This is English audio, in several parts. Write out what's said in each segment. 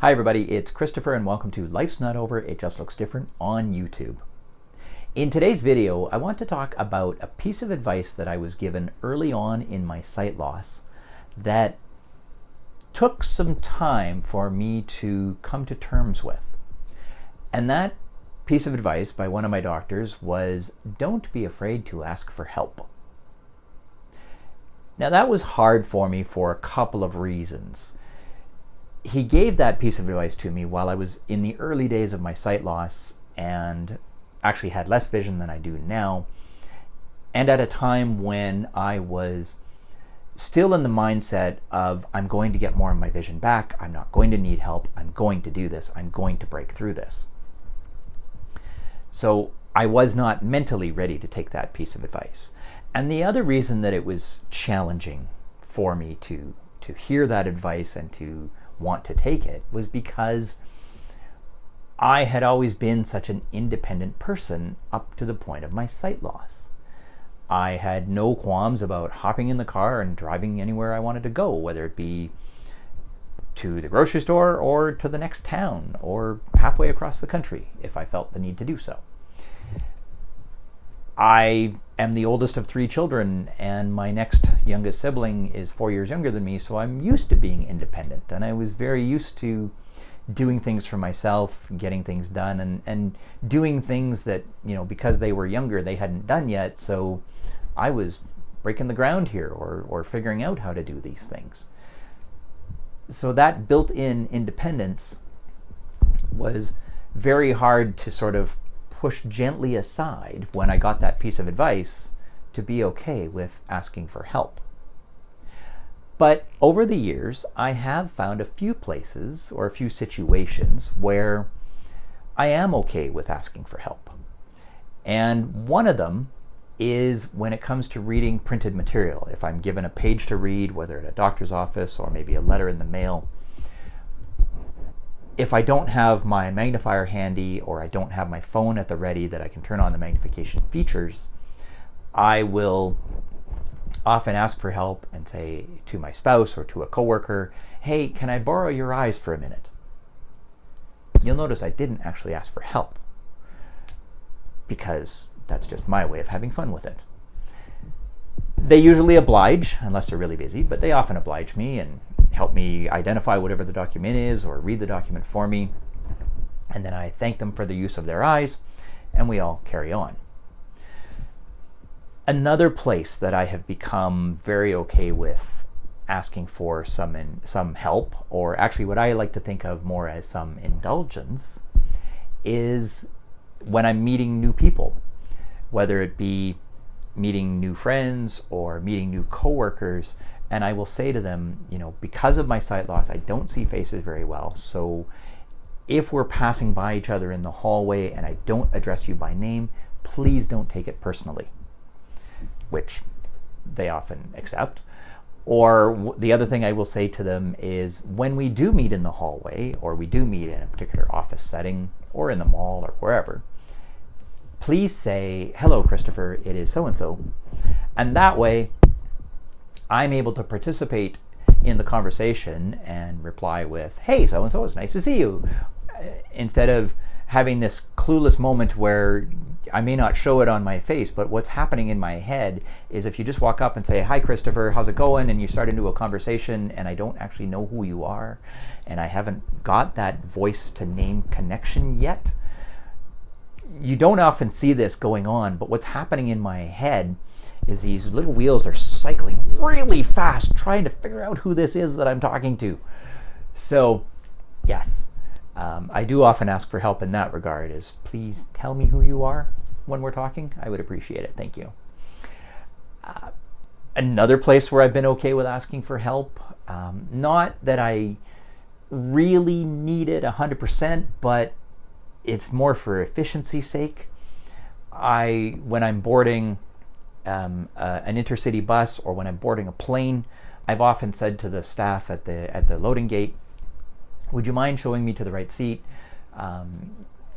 Hi everybody, it's Christopher and welcome to Life's Not Over, It Just Looks Different on YouTube. In today's video, I want to talk about a piece of advice that I was given early on in my sight loss that took some time for me to come to terms with. And that piece of advice by one of my doctors was, don't be afraid to ask for help. Now that was hard for me for a couple of reasons. He gave that piece of advice to me while I was in the early days of my sight loss and actually had less vision than I do now, and at a time when I was still in the mindset of I'm going to get more of my vision back, I'm not going to need help, I'm going to do this, I'm going to break through this. So I was not mentally ready to take that piece of advice. And the other reason that it was challenging for me to hear that advice and to want to take it was because I had always been such an independent person up to the point of my sight loss. I had no qualms about hopping in the car and driving anywhere I wanted to go, whether it be to the grocery store or to the next town or halfway across the country if I felt the need to do so. I am the oldest of 3 children, and my next youngest sibling is 4 years younger than me, so I'm used to being independent, and I was very used to doing things for myself, getting things done, and doing things that, you know, because they were younger, they hadn't done yet, so I was breaking the ground here or figuring out how to do these things. So that built-in independence was very hard to sort of push gently aside when I got that piece of advice to be okay with asking for help. But over the years, I have found a few places or a few situations where I am okay with asking for help. And one of them is when it comes to reading printed material. If I'm given a page to read, whether at a doctor's office or maybe a letter in the mail, if I don't have my magnifier handy or I don't have my phone at the ready that I can turn on the magnification features, I will often ask for help and say to my spouse or to a coworker, hey, can I borrow your eyes for a minute? You'll notice I didn't actually ask for help because that's just my way of having fun with it. They usually oblige, unless they're really busy, but they often oblige me and help me identify whatever the document is or read the document for me. And then I thank them for the use of their eyes, and we all carry on. Another place that I have become very okay with asking for some help, or actually what I like to think of more as some indulgence, is when I'm meeting new people, whether it be meeting new friends or meeting new coworkers. And I will say to them, you know, because of my sight loss, I don't see faces very well. So if we're passing by each other in the hallway and I don't address you by name, please don't take it personally, which they often accept. Or the other thing I will say to them is when we do meet in the hallway or we do meet in a particular office setting or in the mall or wherever, please say, hello, Christopher, it is so-and-so. And that way, I'm able to participate in the conversation and reply with, hey, so-and-so, it's nice to see you. Instead of having this clueless moment where I may not show it on my face, but what's happening in my head is if you just walk up and say, hi, Christopher, how's it going? And you start into a conversation and I don't actually know who you are and I haven't got that voice to name connection yet. You don't often see this going on, but what's happening in my head is these little wheels are cycling really fast trying to figure out who this is that I'm talking to. So yes, I do often ask for help in that regard, is please tell me who you are when we're talking. I would appreciate it. Thank you. Another place where I've been okay with asking for help, not that I really need it 100%, but it's more for efficiency's sake. When I'm boarding an intercity bus or when I'm boarding a plane, I've often said to the staff at the loading gate, would you mind showing me to the right seat?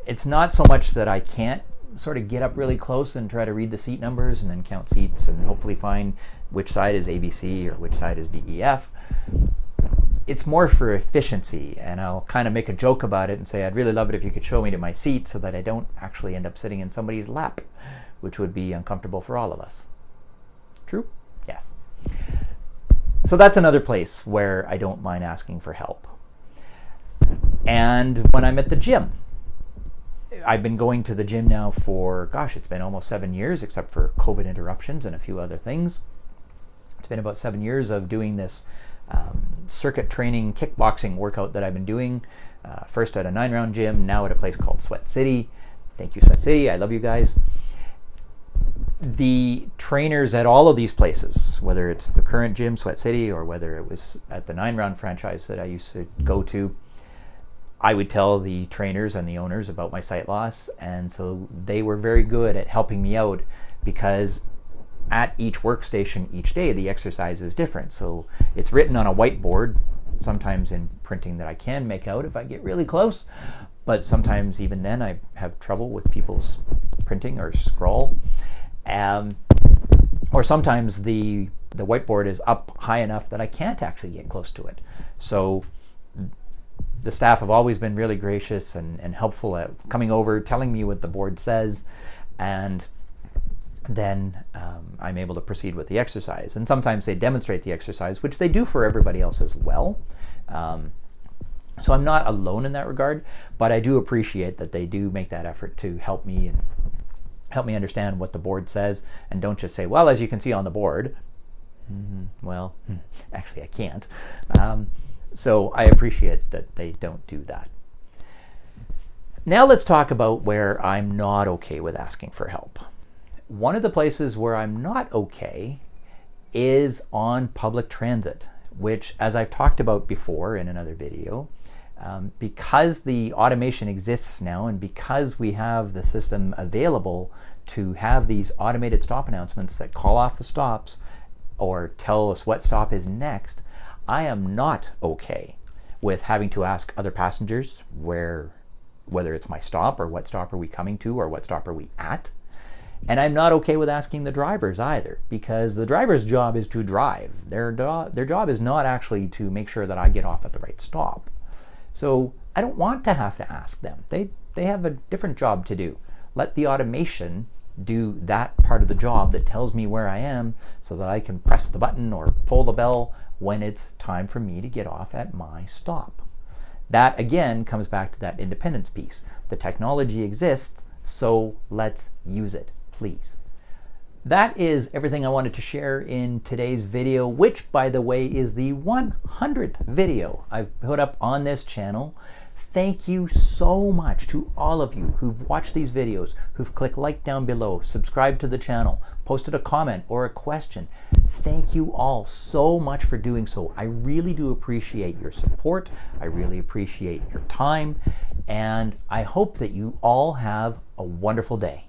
It's not so much that I can't sort of get up really close and try to read the seat numbers and then count seats and hopefully find which side is ABC or which side is DEF. it's more for efficiency, and I'll kind of make a joke about it and say I'd really love it if you could show me to my seat so that I don't actually end up sitting in somebody's lap, which would be uncomfortable for all of us. True? Yes. So that's another place where I don't mind asking for help. And when I'm at the gym, I've been going to the gym now for, gosh, it's been almost 7 years, except for COVID interruptions and a few other things. It's been about 7 years of doing this circuit training kickboxing workout that I've been doing, first at a 9-round gym, now at a place called Sweat City. Thank you, Sweat City. I love you guys. The trainers at all of these places, whether it's the current gym, Sweat City, or whether it was at the 9-round franchise that I used to go to, I would tell the trainers and the owners about my sight loss, and so they were very good at helping me out, because at each workstation each day the exercise is different. So it's written on a whiteboard, sometimes in printing that I can make out if I get really close, but sometimes even then I have trouble with people's printing or scroll. Or sometimes the whiteboard is up high enough that I can't actually get close to it. So the staff have always been really gracious and helpful at coming over, telling me what the board says, and then I'm able to proceed with the exercise. And sometimes they demonstrate the exercise, which they do for everybody else as well. So I'm not alone in that regard, but I do appreciate that they do make that effort to help me and help me understand what the board says, and don't just say, well, as you can see on the board. Well, actually I can't. So I appreciate that they don't do that. Now let's talk about where I'm not okay with asking for help. One of the places where I'm not okay is on public transit, which, as I've talked about before in another video, because the automation exists now, and because we have the system available to have these automated stop announcements that call off the stops or tell us what stop is next, I am not okay with having to ask other passengers whether it's my stop, or what stop are we coming to, or what stop are we at. And I'm not okay with asking the drivers either, because the driver's job is to drive. Their job is not actually to make sure that I get off at the right stop. So I don't want to have to ask them. They have a different job to do. Let the automation do that part of the job that tells me where I am, so that I can press the button or pull the bell when it's time for me to get off at my stop. That again comes back to that independence piece. The technology exists, so let's use it, please. That is everything I wanted to share in today's video, which, by the way, is the 100th video I've put up on this channel. Thank you so much to all of you who've watched these videos, who've clicked like down below, subscribed to the channel, posted a comment or a question. Thank you all so much for doing so. I really do appreciate your support. I really appreciate your time, and I hope that you all have a wonderful day.